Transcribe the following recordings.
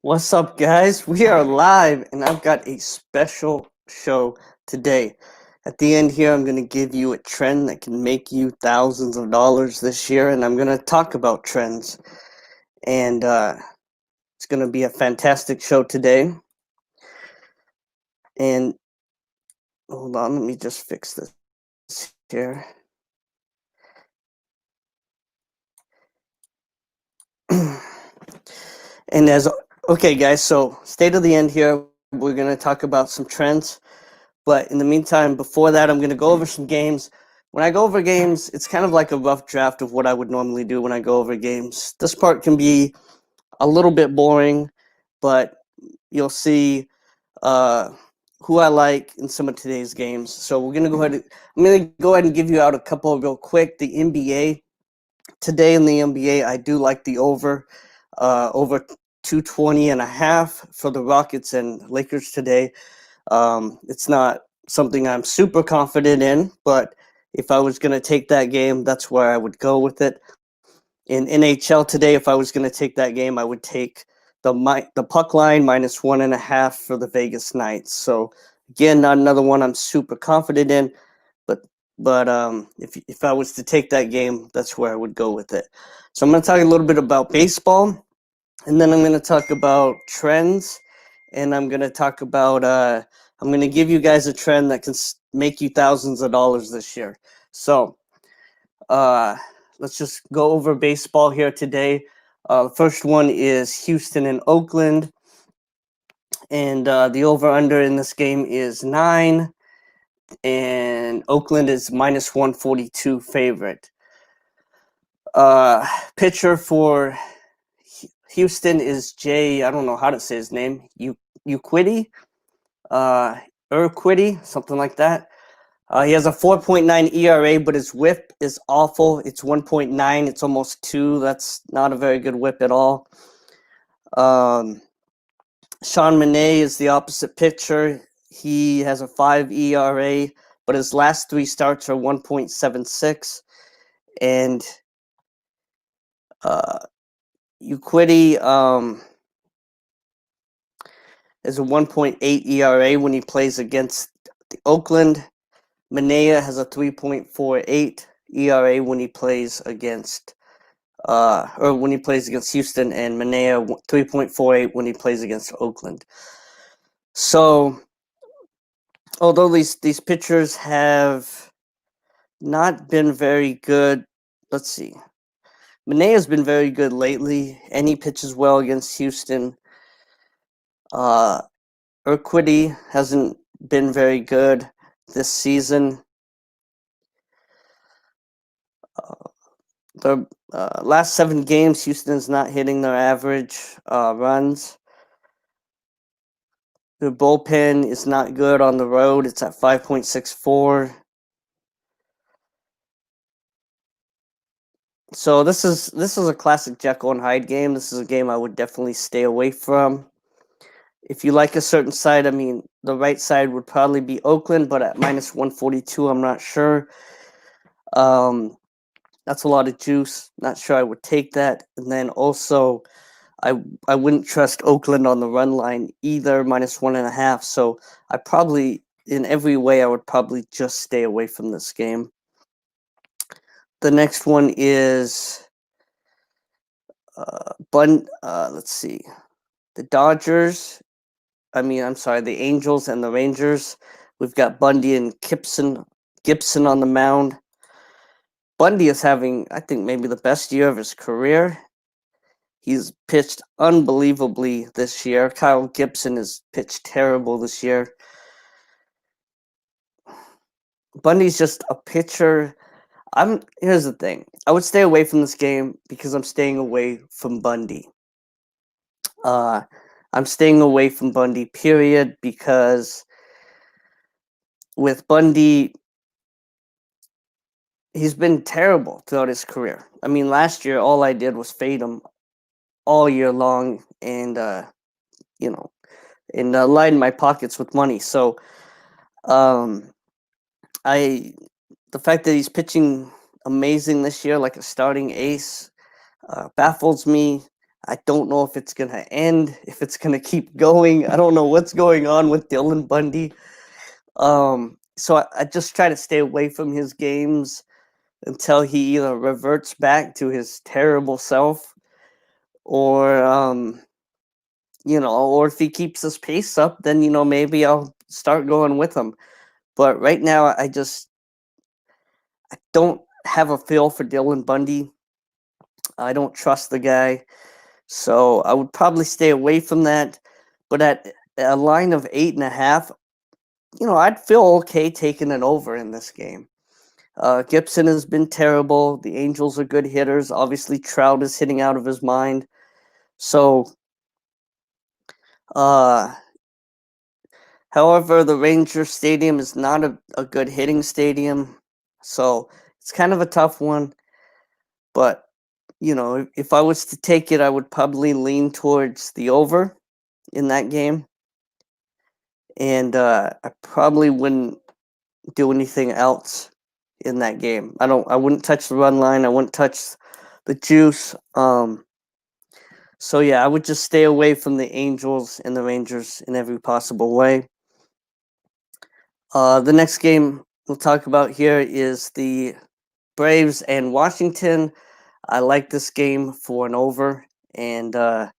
What's up, guys? We are live, and I've got a special show today. At the end here, I'm going to give you a trend that can make you thousands of dollars this year, and I'm going to talk about trends. And it's going to be a fantastic show today. And hold on, let me just fix this here. And okay, guys, so stay to the end here. We're going to talk about some trends. But in the meantime, before that, I'm going to go over some games. When I go over games, it's kind of like a rough draft of what I would normally do when I go over games. This part can be a little bit boring, but you'll see who I like in some of today's games. So I'm going to go ahead and give you out a couple real quick. The NBA. Today in the NBA, I do like the over 220 and a half for the Rockets and Lakers today. It's not something I'm super confident in, but if I was going to take that game, that's where I would go with it. In NHL today, if I was going to take that game, I would take the puck line -1.5 for the Vegas Knights. So again, not another one I'm super confident in, but if I was to take that game, that's where I would go with it. So I'm going to talk a little bit about baseball, and then I'm going to talk about trends, and I'm going to talk about I'm going to give you guys a trend that can make you thousands of dollars this year. So let's just go over baseball here today. The first one is Houston and Oakland, and the over-under in this game is 9, and Oakland is -142 favorite. Pitcher for Houston is Jay. I don't know how to say his name. Urquidy, Urquidy, something like that. He has a 4.9 ERA, but his whip is awful. It's 1.9. It's almost 2. That's not a very good whip at all. Sean Manaea is the opposite pitcher. He has a 5 ERA, but his last 3 starts are 1.76. And Urquidy is a 1.8 ERA when he plays against the Oakland. Manaea has a 3.48 ERA when he plays against Houston, and Manaea 3.48 when he plays against Oakland. So, although these pitchers have not been very good, let's see. Manaea's been very good lately, and he pitches well against Houston. Urquidy hasn't been very good this season. The last 7 games, Houston's not hitting their average runs. Their bullpen is not good on the road. It's at 5.64. So this is a classic Jekyll and Hyde game. This is a game I would definitely stay away from. If you like a certain side, I mean, the right side would probably be Oakland, but at -142, I'm not sure. That's a lot of juice. Not sure I would take that. And then also, I wouldn't trust Oakland on the run line either, -1.5. So I probably, in every way, I would probably just stay away from this game. The next one is let's see, the Dodgers. The Angels and the Rangers. We've got Bundy and Gibson on the mound. Bundy is having, I think, maybe the best year of his career. He's pitched unbelievably this year. Kyle Gibson has pitched terrible this year. Bundy's just a pitcher. Here's the thing. I would stay away from this game because I'm staying away from Bundy. I'm staying away from Bundy, period, because with Bundy, he's been terrible throughout his career. I mean, last year, all I did was fade him all year long and, line my pockets with money. So, the fact that he's pitching amazing this year, like a starting ace, baffles me. I don't know if it's going to end, if it's going to keep going. I don't know what's going on with Dylan Bundy. So I just try to stay away from his games until he either reverts back to his terrible self or, or if he keeps his pace up, then, maybe I'll start going with him. But right now, I don't have a feel for Dylan Bundy. I don't trust the guy. So I would probably stay away from that. But at a line of 8.5, I'd feel okay taking it over in this game. Gibson has been terrible. The Angels are good hitters. Obviously, Trout is hitting out of his mind. So, however, the Rangers Stadium is not a good hitting stadium. So it's kind of a tough one. But, if I was to take it, I would probably lean towards the over in that game. And I probably wouldn't do anything else in that game. I wouldn't touch the run line. I wouldn't touch the juice. So yeah, I would just stay away from the Angels and the Rangers in every possible way. The next game we'll talk about here is the Braves and Washington. I like this game for an over, and the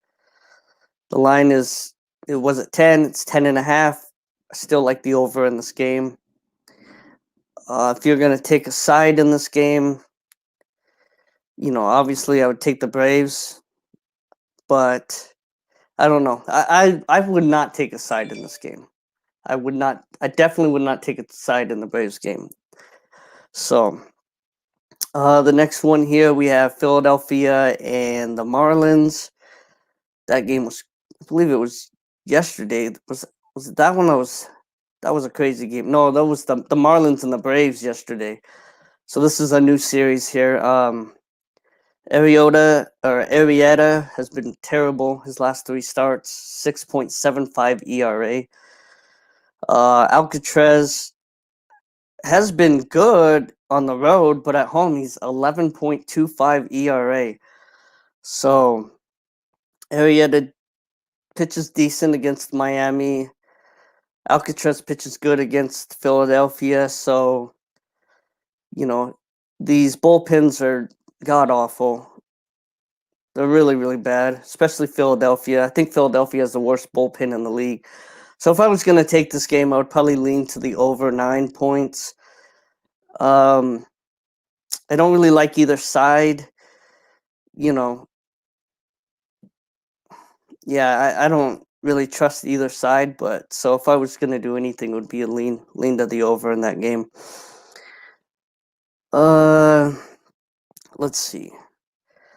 line it was at 10. It's 10.5. I still like the over in this game. If you're going to take a side in this game, obviously I would take the Braves, but I don't know. I would not take a side in this game. I definitely would not take a side in the Braves game. So, the next one here, we have Philadelphia and the Marlins. That game was, I believe it was yesterday. Was it that one? That was a crazy game. No, that was the Marlins and the Braves yesterday. So this is a new series here. Arrieta has been terrible his last 3 starts, 6.75 ERA. Alcatraz has been good on the road, but at home he's 11.25 ERA. So Arrieta pitches decent against Miami. Alcatraz pitches good against Philadelphia. So, these bullpens are god awful. They're really, really bad, especially Philadelphia. I think Philadelphia has the worst bullpen in the league. So if I was going to take this game, I would probably lean to the over 9 points. I don't really like either side. I don't really trust either side, but so if I was going to do anything, it would be a lean to the over in that game. Let's see.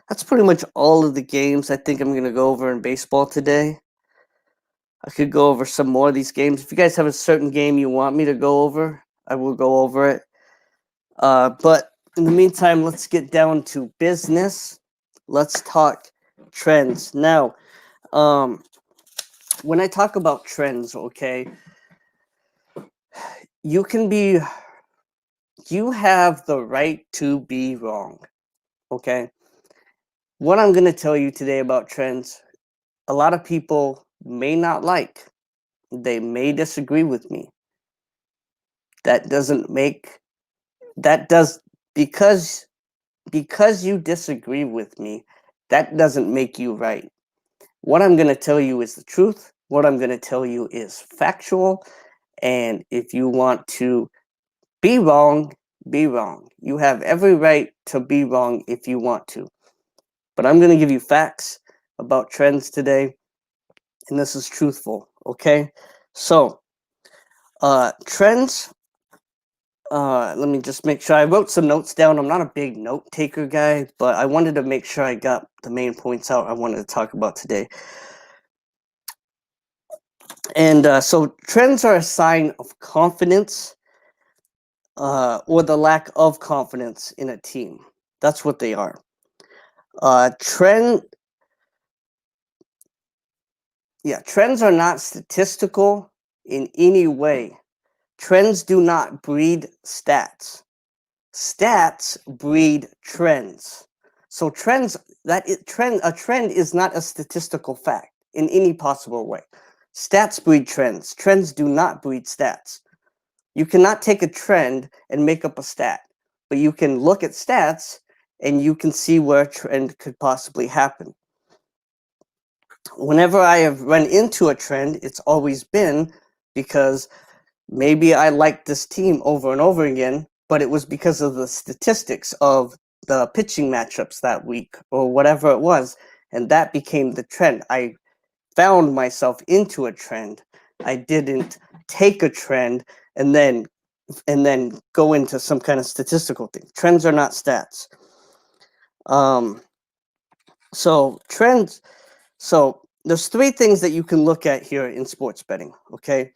That's pretty much all of the games I think I'm going to go over in baseball today. I could go over some more of these games. If you guys have a certain game you want me to go over, I will go over it. But in the meantime, let's get down to business. Let's talk trends. Now, when I talk about trends, okay, you have the right to be wrong, okay? What I'm going to tell you today about trends, a lot of people may not like. They may disagree with me. Because you disagree with me, that doesn't make you right. What I'm going to tell you is the truth. What I'm going to tell you is factual. And if you want to be wrong, be wrong. You have every right to be wrong if you want to. But I'm going to give you facts about trends today. And this is truthful, okay? So, trends. Let me just make sure I wrote some notes down. I'm not a big note taker guy, but I wanted to make sure I got the main points out I wanted to talk about today. And so trends are a sign of confidence or the lack of confidence in a team. That's what they are. Trends are not statistical in any way. Trends do not breed stats. Stats breed trends. So a trend is not a statistical fact in any possible way. Stats breed trends. Trends do not breed stats. You cannot take a trend and make up a stat, but you can look at stats and you can see where a trend could possibly happen. Whenever I have run into a trend, it's always been because maybe I liked this team over and over again, but it was because of the statistics of the pitching matchups that week or whatever it was, and that became the trend. I found myself into a trend. I didn't take a trend and then go into some kind of statistical thing. Trends are not stats. So trends. So there's three things that you can look at here in sports betting. Okay.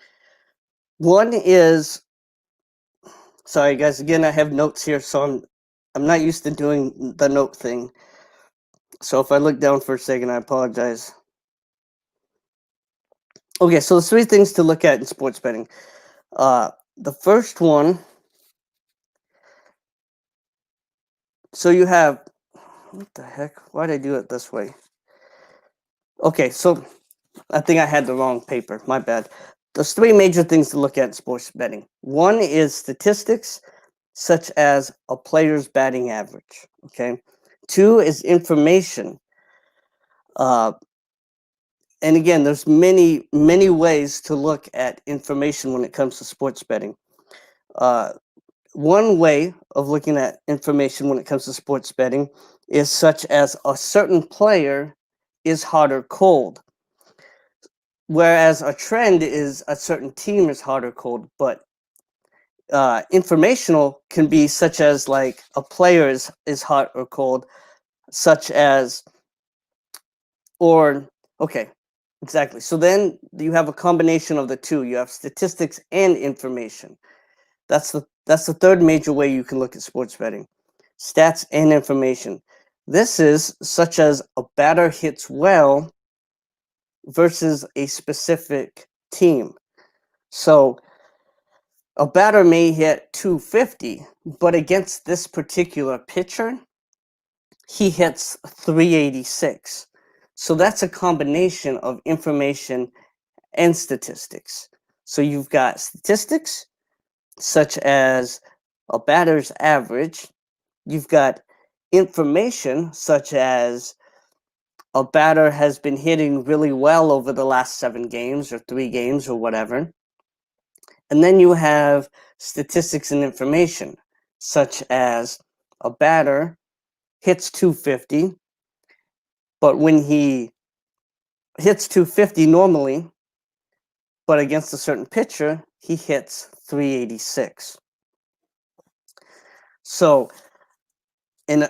One is, sorry guys, again I have notes here, so I'm not used to doing the note thing. So if I look down for a second, I apologize. Okay, so there's three things to look at in sports betting. The first one, so you have, what the heck? Why did I do it this way? Okay, so I think I had the wrong paper. My bad. There's three major things to look at in sports betting. One is statistics, such as a player's batting average. Okay. Two is information. And again, there's many ways to look at information when it comes to sports betting. One way of looking at information when it comes to sports betting is such as a certain player is hot or cold, whereas a trend is a certain team is hot or cold. But informational can be such as like a player is hot or cold, such as, or okay, exactly. So then you have a combination of the two. You have statistics and information. That's the third major way you can look at sports betting. Stats and information. This is such as a batter hits well versus a specific team. So a batter may hit 250, but against this particular pitcher, he hits 386. So that's a combination of information and statistics. So you've got statistics, such as a batter's average. You've got information, such as a batter has been hitting really well over the last 7 games or 3 games or whatever. And then you have statistics and information, such as a batter hits 250, but when he hits 250 normally, but against a certain pitcher, he hits 386. So, in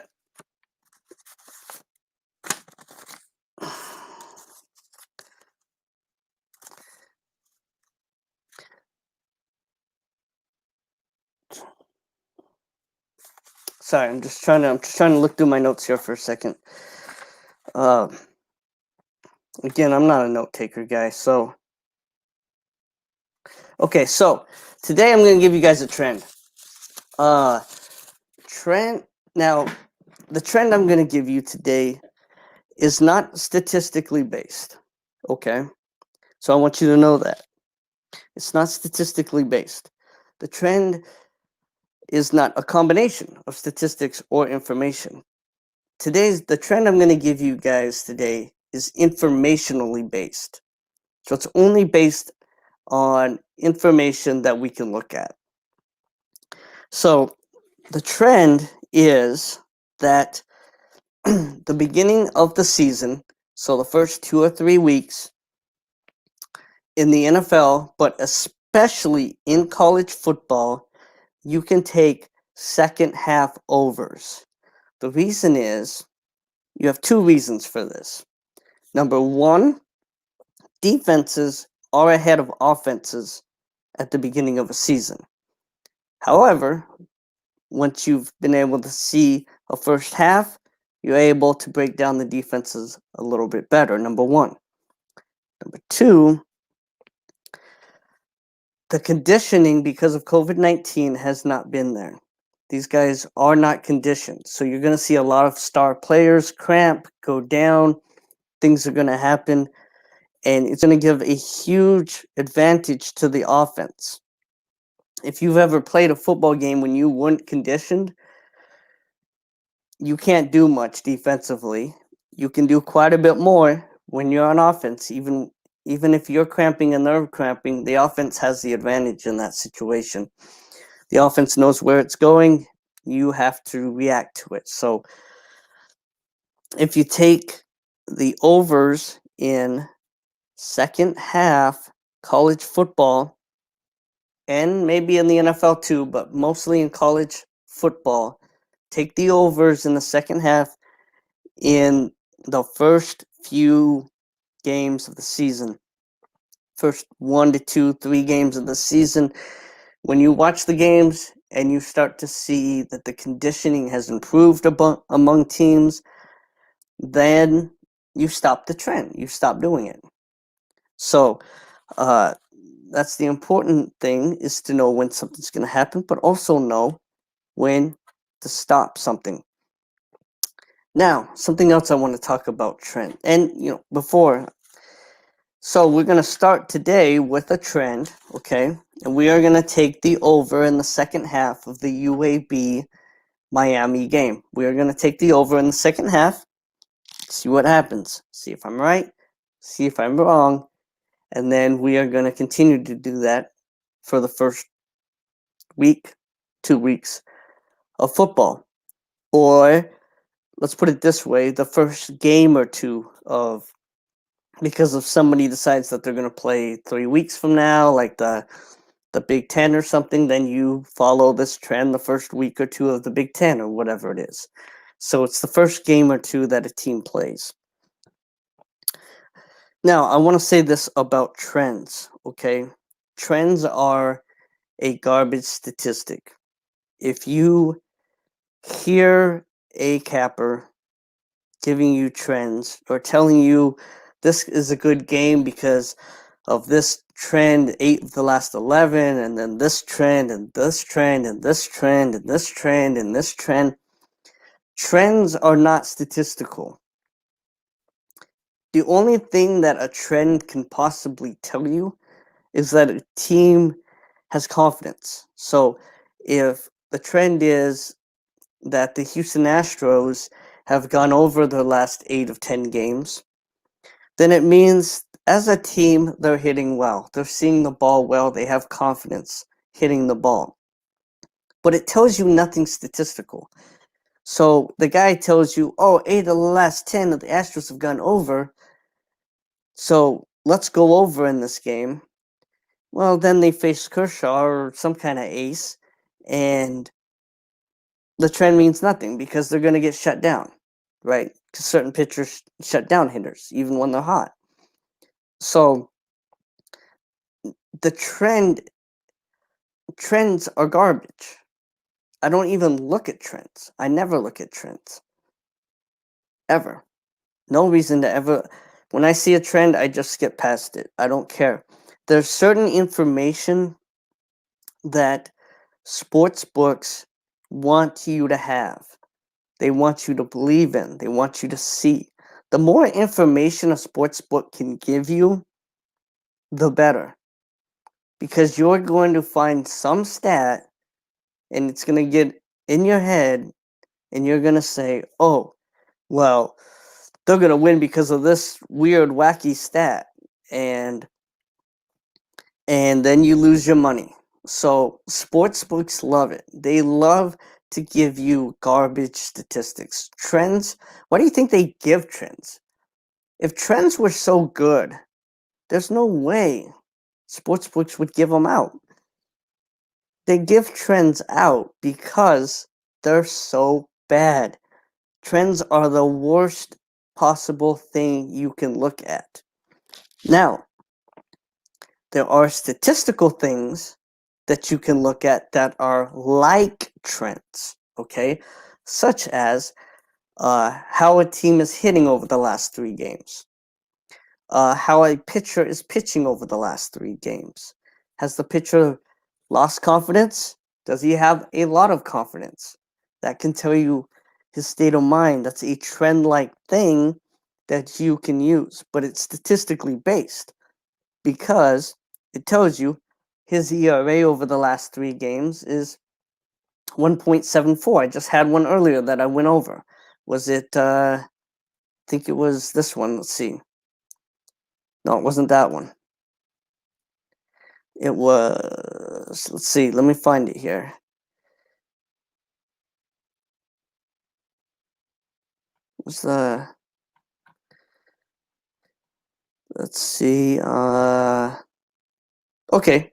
sorry, I'm just trying to look through my notes here for a second. Again, I'm not a note taker guy, so okay, so today I'm going to give you guys a trend. Now, the trend I'm going to give you today is not statistically based. Okay, so I want you to know that it's not statistically based. The trend is not a combination of statistics or information. The trend I'm going to give you guys today is informationally based. So it's only based on information that we can look at. So the trend is that the beginning of the season, so the first 2 or 3 weeks in the NFL, but especially in college football, you can take second half overs. The reason is, you have 2 reasons for this. Number 1, defenses are ahead of offenses at the beginning of a season. However, once you've been able to see a first half, you're able to break down the defenses a little bit better, number 1. Number 2, the conditioning because of COVID-19 has not been there. These guys are not conditioned. So you're going to see a lot of star players cramp, go down, things are going to happen, and it's going to give a huge advantage to the offense. If you've ever played a football game when you weren't conditioned, you can't do much defensively. You can do quite a bit more when you're on offense. Even if you're cramping and they're cramping, the offense has the advantage in that situation. The offense knows where it's going. You have to react to it. So if you take the overs in second half college football, and maybe in the NFL too, but mostly in college football, take the overs in the second half in the first few games of the season, first 1 to 2, 3 games of the season. When you watch the games and you start to see that the conditioning has improved among teams, then you stop the trend. You stop doing it. So that's the important thing, is to know when something's going to happen, but also know when to stop something. Now, something else I want to talk about, trend. And, before, so we're going to start today with a trend, okay? And we are going to take the over in the second half of the UAB Miami game. We are going to take the over in the second half, see what happens, see if I'm right, see if I'm wrong, and then we are going to continue to do that for the first week, 2 weeks of football. Or let's put it this way, the first game or two of, because if somebody decides that they're going to play 3 weeks from now, like the Big Ten or something, then you follow this trend the first week or two of the Big Ten or whatever it is. So it's the first game or two that a team plays. Now, I want to say this about trends, okay? Trends are a garbage statistic. If you hear a capper giving you trends or telling you this is a good game because of this trend, 8 of the last 11, and then this trend, and this trend, and this trend, and this trend, and this trend, trends are not statistical. The only thing that a trend can possibly tell you is that a team has confidence. So if the trend is that the Houston Astros have gone over their last 8 of 10 games, then it means as a team, they're hitting well. They're seeing the ball well. They have confidence hitting the ball. But it tells you nothing statistical. So the guy tells you, 8 of the last 10 of the Astros have gone over. So let's go over in this game. Well, then they face Kershaw or some kind of ace, and the trend means nothing because they're going to get shut down, right? Because certain pitchers shut down hitters, even when they're hot. So the trends are garbage. I don't even look at trends. I never look at trends. Ever. No reason to ever. When I see a trend, I just skip past it. I don't care. There's certain information that sports books want you to have. They want you to believe in. They want you to see. The more information a sports book can give you, the better. Because you're going to find some stat and it's going to get in your head and you're going to say, well, they're going to win because of this weird, wacky stat. And then you lose your money. So sports books love it. They love to give you garbage statistics. Trends, why do you think they give trends? If trends were so good, there's no way sports books would give them out. They give trends out because they're so bad. Trends are the worst possible thing you can look at. Now, there are statistical things that you can look at that are like trends, okay? Such as how a team is hitting over the last 3 games, how a pitcher is pitching over the last 3 games. Has the pitcher lost confidence? Does he have a lot of confidence? That can tell you his state of mind. That's a trend-like thing that you can use, but it's statistically based because it tells you his ERA over the last 3 games is 1.74. I just had one earlier that I went over. Was it, I think it was this one. Let's see. No, it wasn't that one. It was, let's see, let me find it here. It was let's see, okay,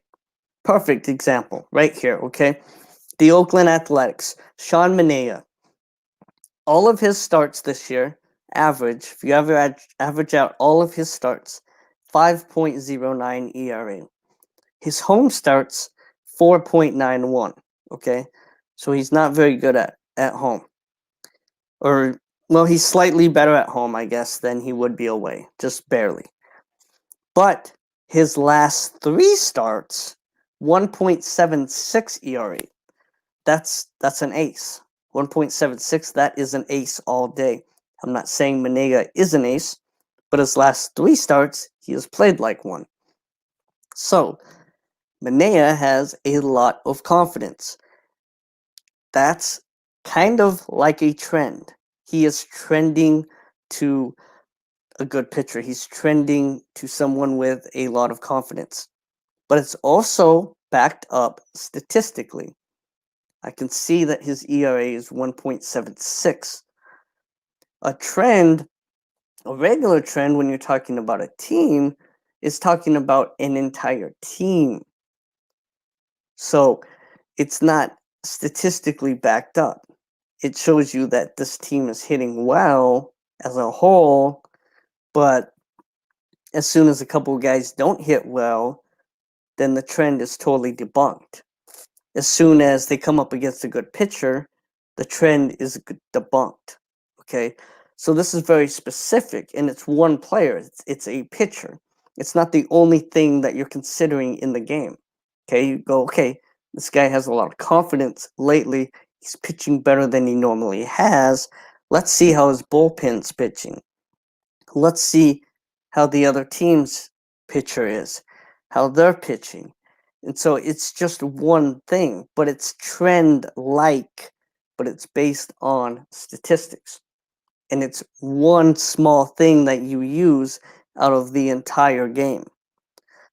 perfect example right here, okay? The Oakland Athletics, Sean Manaea. All of his starts this year, average, if you ever average out all of his starts, 5.09 ERA. His home starts, 4.91, okay? So he's not very good at home. Or, well, he's slightly better at home, I guess, than he would be away, just barely. But his last 3 starts, 1.76 ERA. That's an ace. 1.76, that is an ace all day. I'm not saying Manaea is an ace, but his last 3 starts, he has played like one. So, Manaea has a lot of confidence. That's kind of like a trend. He is trending to a good pitcher. He's trending to someone with a lot of confidence. But it's also backed up statistically. I can see that his ERA is 1.76. A trend, a regular trend when you're talking about a team, is talking about an entire team. So it's not statistically backed up. It shows you that this team is hitting well as a whole, but as soon as a couple of guys don't hit well, then the trend is totally debunked. As soon as they come up against a good pitcher, the trend is debunked. Okay, so this is very specific, and it's one player. It's a pitcher. It's not the only thing that you're considering in the game. Okay, you go, okay, this guy has a lot of confidence lately. He's pitching better than he normally has. Let's see how his bullpen's pitching. Let's see how the other team's pitcher is, how they're pitching. And so it's just one thing, but it's trend-like, but it's based on statistics. And it's one small thing that you use out of the entire game.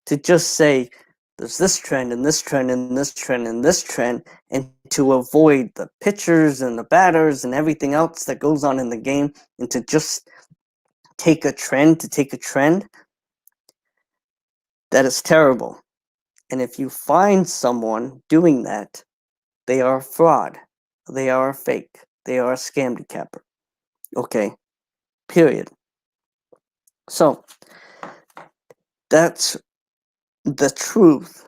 To just say, there's this trend and this trend and this trend and this trend, and to avoid the pitchers and the batters and everything else that goes on in the game, and to just take a trend, that is terrible. And if you find someone doing that, they are a fraud. They are a fake. They are a scam capper. Okay, period. So, that's the truth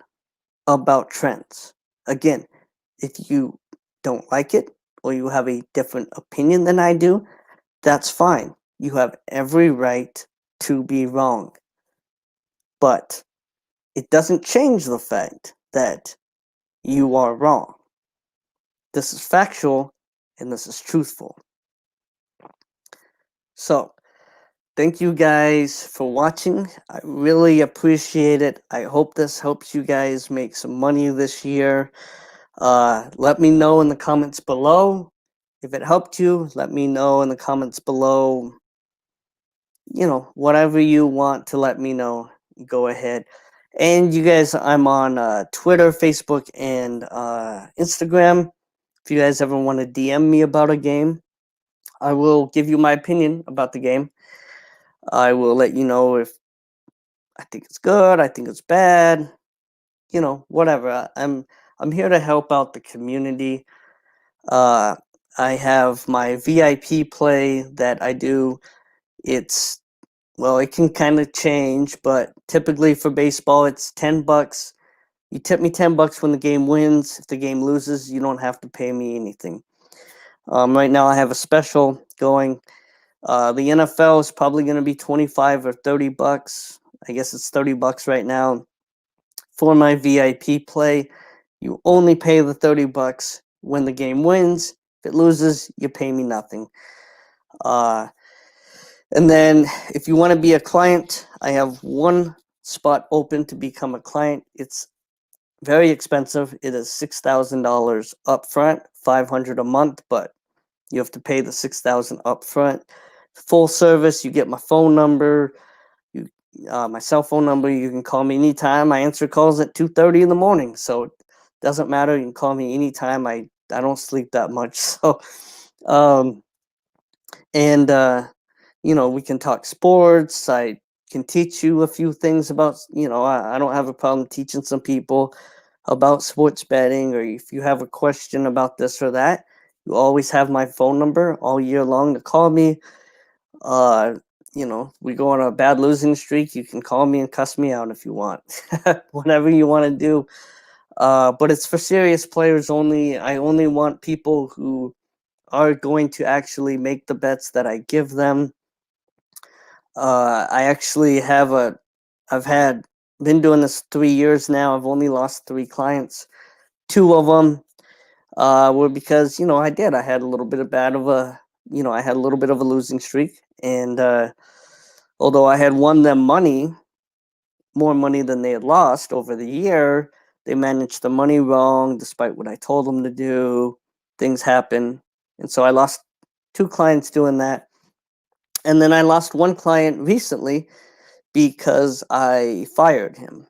about trends. Again, if you don't like it or you have a different opinion than I do, that's fine. You have every right to be wrong. But it doesn't change the fact that you are wrong. This is factual and this is truthful. So, thank you guys for watching. I really appreciate it. I hope this helps you guys make some money this year. Let me know in the comments below. If it helped you, let me know in the comments below. You know, whatever you want to let me know, go ahead. And you guys, I'm on Twitter, Facebook, and Instagram. If you guys ever want to DM me about a game, I will give you my opinion about the game. I will let you know if I think it's good, I think it's bad, you know, whatever. I'm here to help out the community. I have my VIP play that I do. It's, well, it can kind of change, but typically for baseball, it's $10. You tip me $10 when the game wins. If the game loses, you don't have to pay me anything. Right now, I have a special going. The NFL is probably going to be $25 or $30. I guess it's $30 right now for my VIP play. You only pay the $30 when the game wins. If it loses, you pay me nothing. And then if you want to be a client, I have one spot open to become a client. It's very expensive. It is $6,000 upfront, $500 a month, but you have to pay the $6,000 upfront. Full service. You get my phone number, my cell phone number. You can call me anytime. I answer calls at 2:30 in the morning, so it doesn't matter. You can call me anytime. I don't sleep that much, so and we can talk sports. I can teach you a few things about, I don't have a problem teaching some people about sports betting, or if you have a question about this or that, you always have my phone number all year long to call me. We go on a bad losing streak, you can call me and cuss me out if you want. Whatever you want to do. But it's for serious players only. I only want people who are going to actually make the bets that I give them. I actually been doing this 3 years now. I've only lost 3 clients. 2 of them were because, I had a little bit of a losing streak. And although I had won them more money than they had lost over the year, they managed the money wrong despite what I told them to do. Things happen. And so I lost 2 clients doing that. And then I lost 1 client recently because I fired him.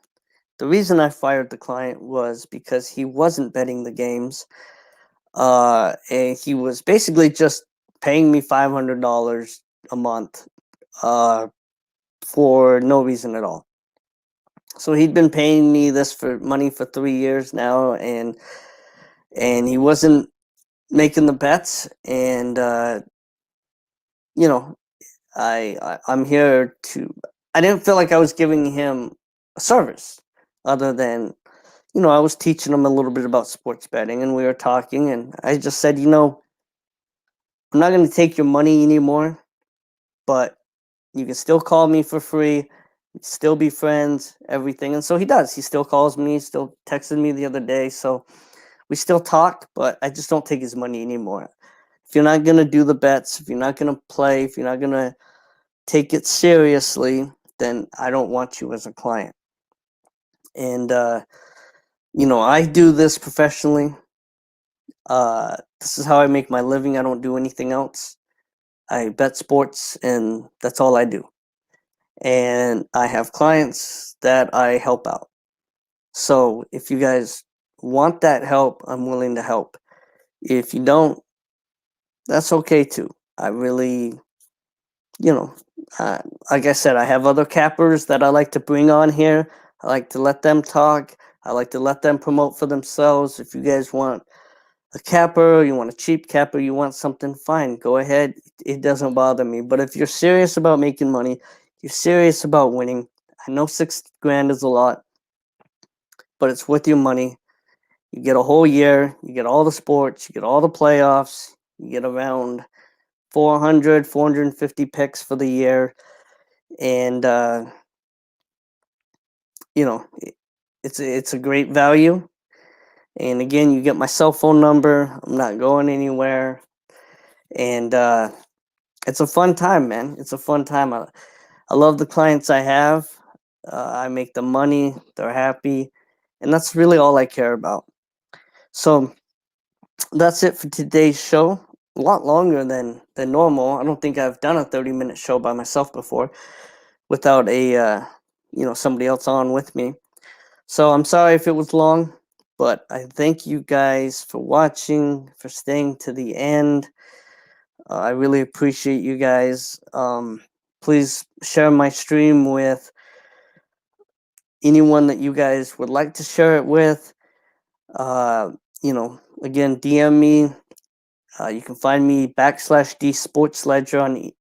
The reason I fired the client was because he wasn't betting the games. And he was basically just paying me $500 a month for no reason at all. So he'd been paying me this for money for 3 years now, and he wasn't making the bets. And I'm here to. I didn't feel like I was giving him a service, other than, I was teaching him a little bit about sports betting, and we were talking, and I just said, I'm not going to take your money anymore, but you can still call me for free, still be friends, everything. And so he does. He still calls me, still texted me the other day. So we still talk, but I just don't take his money anymore. If you're not going to do the bets, if you're not going to play, if you're not going to take it seriously, then I don't want you as a client. And, I do this professionally. This is how I make my living. I don't do anything else. I bet sports, and that's all I do. And I have clients that I help out. So if you guys want that help, I'm willing to help. If you don't, that's okay too. I really, like I said, I have other cappers that I like to bring on here. I like to let them talk. I like to let them promote for themselves. If you guys want a capper, you want a cheap capper, you want something, fine, go ahead. It doesn't bother me. But if you're serious about making money, you're serious about winning, I know $6,000 is a lot, but it's worth your money. You get a whole year, you get all the sports, you get all the playoffs, you get around 450 picks for the year. And, it's a great value. And again, you get my cell phone number. I'm not going anywhere. And it's a fun time, man. It's a fun time. I love the clients I have. I make the money. They're happy. And that's really all I care about. So that's it for today's show. A lot longer than normal. I don't think I've done a 30-minute show by myself before without somebody else on with me. So I'm sorry if it was long, but I thank you guys for watching, for staying to the end. I really appreciate you guys. Please share my stream with anyone that you guys would like to share it with. Again, DM me. You can find me /D Sports Ledger on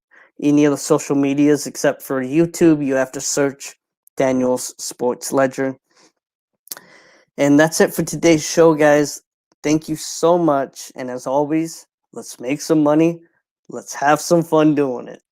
any of the social medias except for YouTube. You have to search Daniel's Sports Ledger. And that's it for today's show, guys. Thank you so much. And as always, let's make some money. Let's have some fun doing it.